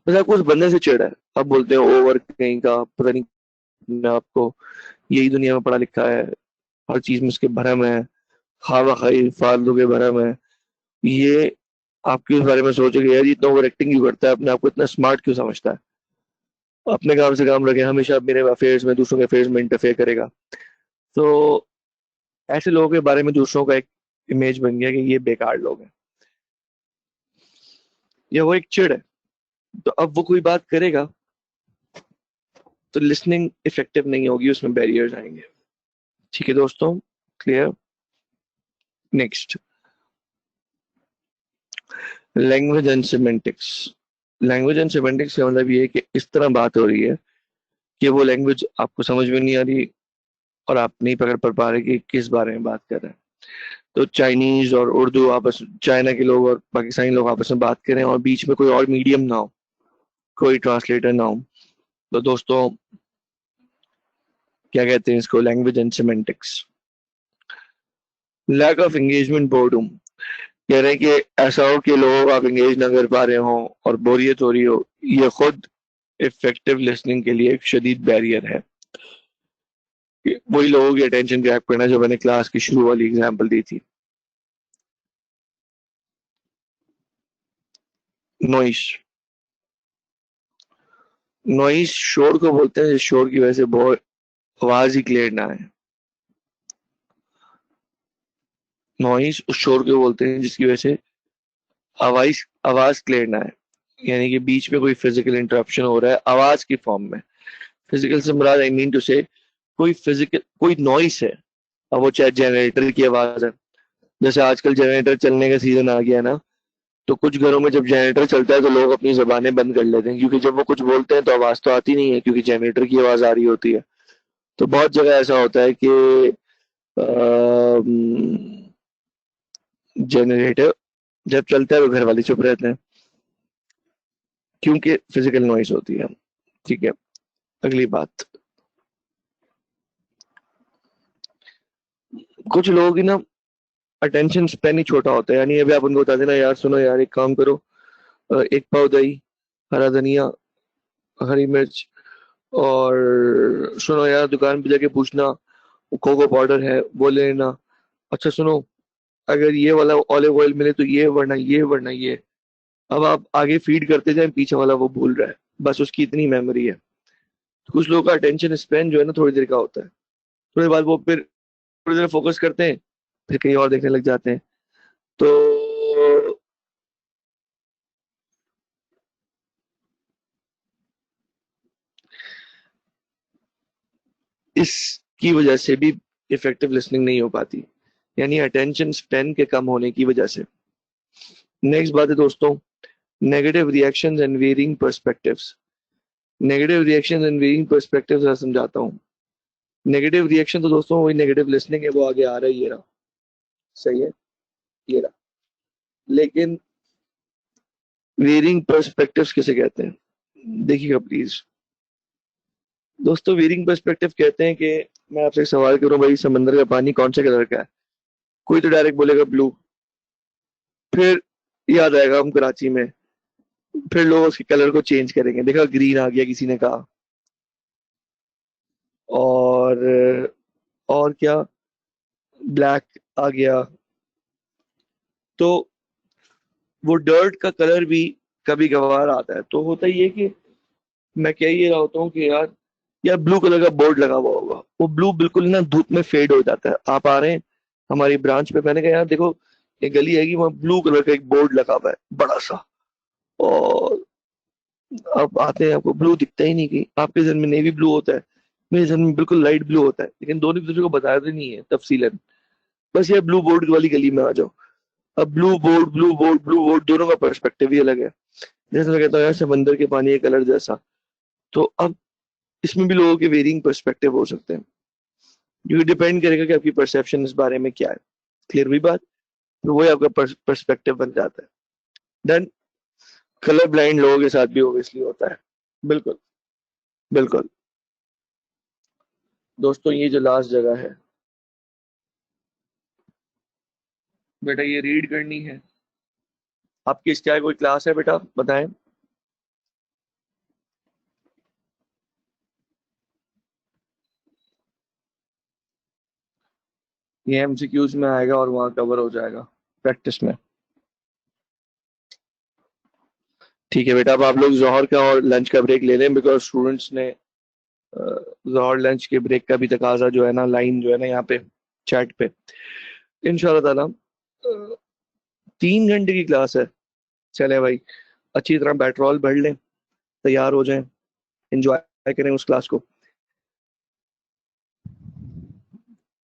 बस आपको उस बंदे से चिढ़ है। आप बोलते हो ओवर कहीं का पता नहीं, मैं आपको यही दुनिया में पढ़ा लिखा है, हर चीज में उसके भरम है, खावा खाई फालतू के भरम है। ये आपके इस बारे में सोचेगा यार ये इतना ओवर एक्टिंग क्यों करता है, अपने आप को इतना स्मार्ट क्यों समझता है, अपने काम से काम रखे, हमेशा मेरे अफेयर्स में दूसरों के अफेयर्स में इंटरफेयर करेगा। तो ऐसे लोगों के बारे में दूसरों का एक इमेज बन गया कि ये बेकार लोग हैं, या वो एक चिड़ है। तो अब वो कोई बात करेगा तो लिसनिंग इफेक्टिव नहीं होगी, उसमें बैरियर्स आएंगे। ठीक है दोस्तों, clear. Next, language and semantics. Language and semantics का मतलब ये है कि इस तरह बात हो रही है कि वो लैंग्वेज आपको समझ में नहीं आ रही, और आप नहीं पकड़ पर पा रहे कि किस बारे में बात कर रहे हैं। तो चाइनीज और उर्दू आपस, चाइना के लोग और पाकिस्तानी लोग आपस में बात करें और बीच में कोई और मीडियम ना हो, कोई ट्रांसलेटर ना हो, तो दोस्तों क्या कहते हैं इसको, language and semantics. Lack of engagement, boredom. कह रहे हैं कि ऐसा हो कि लोग आप इंगेज ना कर पा रहे हो और बोरियत हो रही हो, ये खुद इफेक्टिव लिसनिंग के लिए एक शदीद बैरियर है। वही लोगों की अटेंशन ग्रैब करना जो मैंने क्लास की शुरू वाली एग्जांपल दी थी। नॉइस, नॉइस शोर को बोलते हैं जिस शोर की वजह से बहुत आवाज ही क्लियर ना है। नॉइस उस शोर को बोलते हैं जिसकी वजह से आवाज आवाज क्लियर ना है, यानी कि बीच में कोई फिजिकल इंटरप्शन हो रहा है आवाज की फॉर्म में। फिजिकल से मुराद आई मीन टू से कोई फिजिकल कोई नॉइस है। अब वो चाहे जनरेटर की आवाज है, जैसे आजकल जनरेटर चलने का सीजन आ गया है ना, तो कुछ घरों में जब जनरेटर चलता है तो लोग अपनी जबानें बंद कर लेते हैं, क्योंकि जब वो कुछ बोलते हैं तो आवाज तो आती नहीं है क्योंकि जनरेटर की आवाज आ रही होती है। तो बहुत जगह ऐसा होता है कि जनरेटर जब चलता है तो घर वाले चुप रहते हैं क्योंकि फिजिकल नॉइस होती है। ठीक है, अगली बात। कुछ लोगों की ना अटेंशन स्पेन ही छोटा होता है, यानी अभी आप उनको बता देना यार सुनो यार एक काम करो, एक पाव दही, हरा धनिया, हरी मिर्च, और सुनो यार दुकान पे जाके पूछना कोको पाउडर है वो ले लेना। अच्छा सुनो, अगर ये वाला ऑलिव ऑयल मिले तो ये, वरना ये, वरना ये। अब आप आगे फीड करते जाए, पीछे वाला वो भूल रहा है, बस उसकी इतनी मेमोरी है। तो कुछ लोगों का अटेंशन स्पेन जो है ना थोड़ी देर का होता है, थोड़ी देर बाद वो फिर थोड़ी देर फोकस करते हैं, फिर कहीं और देखने लग जाते हैं। तो इसकी वजह से भी इफेक्टिव लिसनिंग नहीं हो पाती, यानी अटेंशन स्पेन के कम होने की वजह से। नेक्स्ट बात है दोस्तों, negative reactions and varying perspectives. Negative reactions and varying perspectives मैं समझाता हूँ। नेगेटिव रिएक्शन तो दोस्तों वही नेगेटिव लिसनिंग है, वो आगे आ रहा है, ये रहा, सही है, ये रहा। लेकिन वेरिंग पर्सपेक्टिव्स किसे कहते हैं, देखिएगा प्लीज दोस्तों। वेरिंग पर्सपेक्टिव कहते हैं कि मैं आपसे एक सवाल करूं, भाई समंदर का पानी कौन से कलर का है, कोई तो डायरेक्ट बोलेगा ब्लू, फिर याद आएगा हम कराची में, फिर लोग उसके कलर को चेंज करेंगे, देखा ग्रीन आ गया किसी ने कहा, और और क्या, ब्लैक आ गया। तो वो डर्ट का कलर भी कभी कभार आता है। तो होता ही है कि मैं कह ये रहा होता हूँ कि यार यार ब्लू कलर का बोर्ड लगा हुआ होगा, वो ब्लू बिल्कुल ना धूप में फेड हो जाता है। आप आ रहे हैं हमारी ब्रांच पे, मैंने कहा यार देखो ये गली है कि वहाँ ब्लू कलर का एक बोर्ड लगा हुआ है बड़ा सा, और आप आते हैं आपको ब्लू दिखता ही नहीं, कहीं आपके जहन में नेवी ब्लू होता है, मेरे जहन में बिल्कुल लाइट ब्लू होता है, लेकिन दोनों एक दूसरे को बताते नहीं है तफसीलन। बस ये ब्लू बोर्ड वाली गली में आ जाओ, अब blue board, blue board, blue board दोनों का पर्सपेक्टिव ही अलग है। जैसे मैं कहता हूँ यार समंदर के पानी के कलर जैसा, तो अब इसमें भी लोगों के वेरिंग पर्सपेक्टिव हो सकते हैं, क्योंकि डिपेंड करेगा कि आपकी परसेप्शन इस बारे में क्या है। क्लियर हुई बात, तो वही आपका पर्सपेक्टिव बन जाता है। देन कलर ब्लाइंड लोगों के साथ भी ओबियसली होता है। बिल्कुल, बिल्कुल दोस्तों, ये जो लास्ट जगह है बेटा, ये रीड करनी है। आपकी इसका कोई क्लास है बेटा, बताएं। ये एमसीक्यूज में आएगा और वहां कवर हो जाएगा प्रैक्टिस में। ठीक है बेटा, अब आप लोग जोहर का और लंच का ब्रेक ले लें, बिकॉज स्टूडेंट्स ने जोहर लंच के ब्रेक का भी तकाजा जो है ना, लाइन जो है ना यहाँ पे चैट पे, इंशाल्लाह ताला 3 घंटे की क्लास है। चले भाई, अच्छी तरह पेट्रोल भर लें, तैयार हो जाएं, एंजॉय करें उस क्लास को।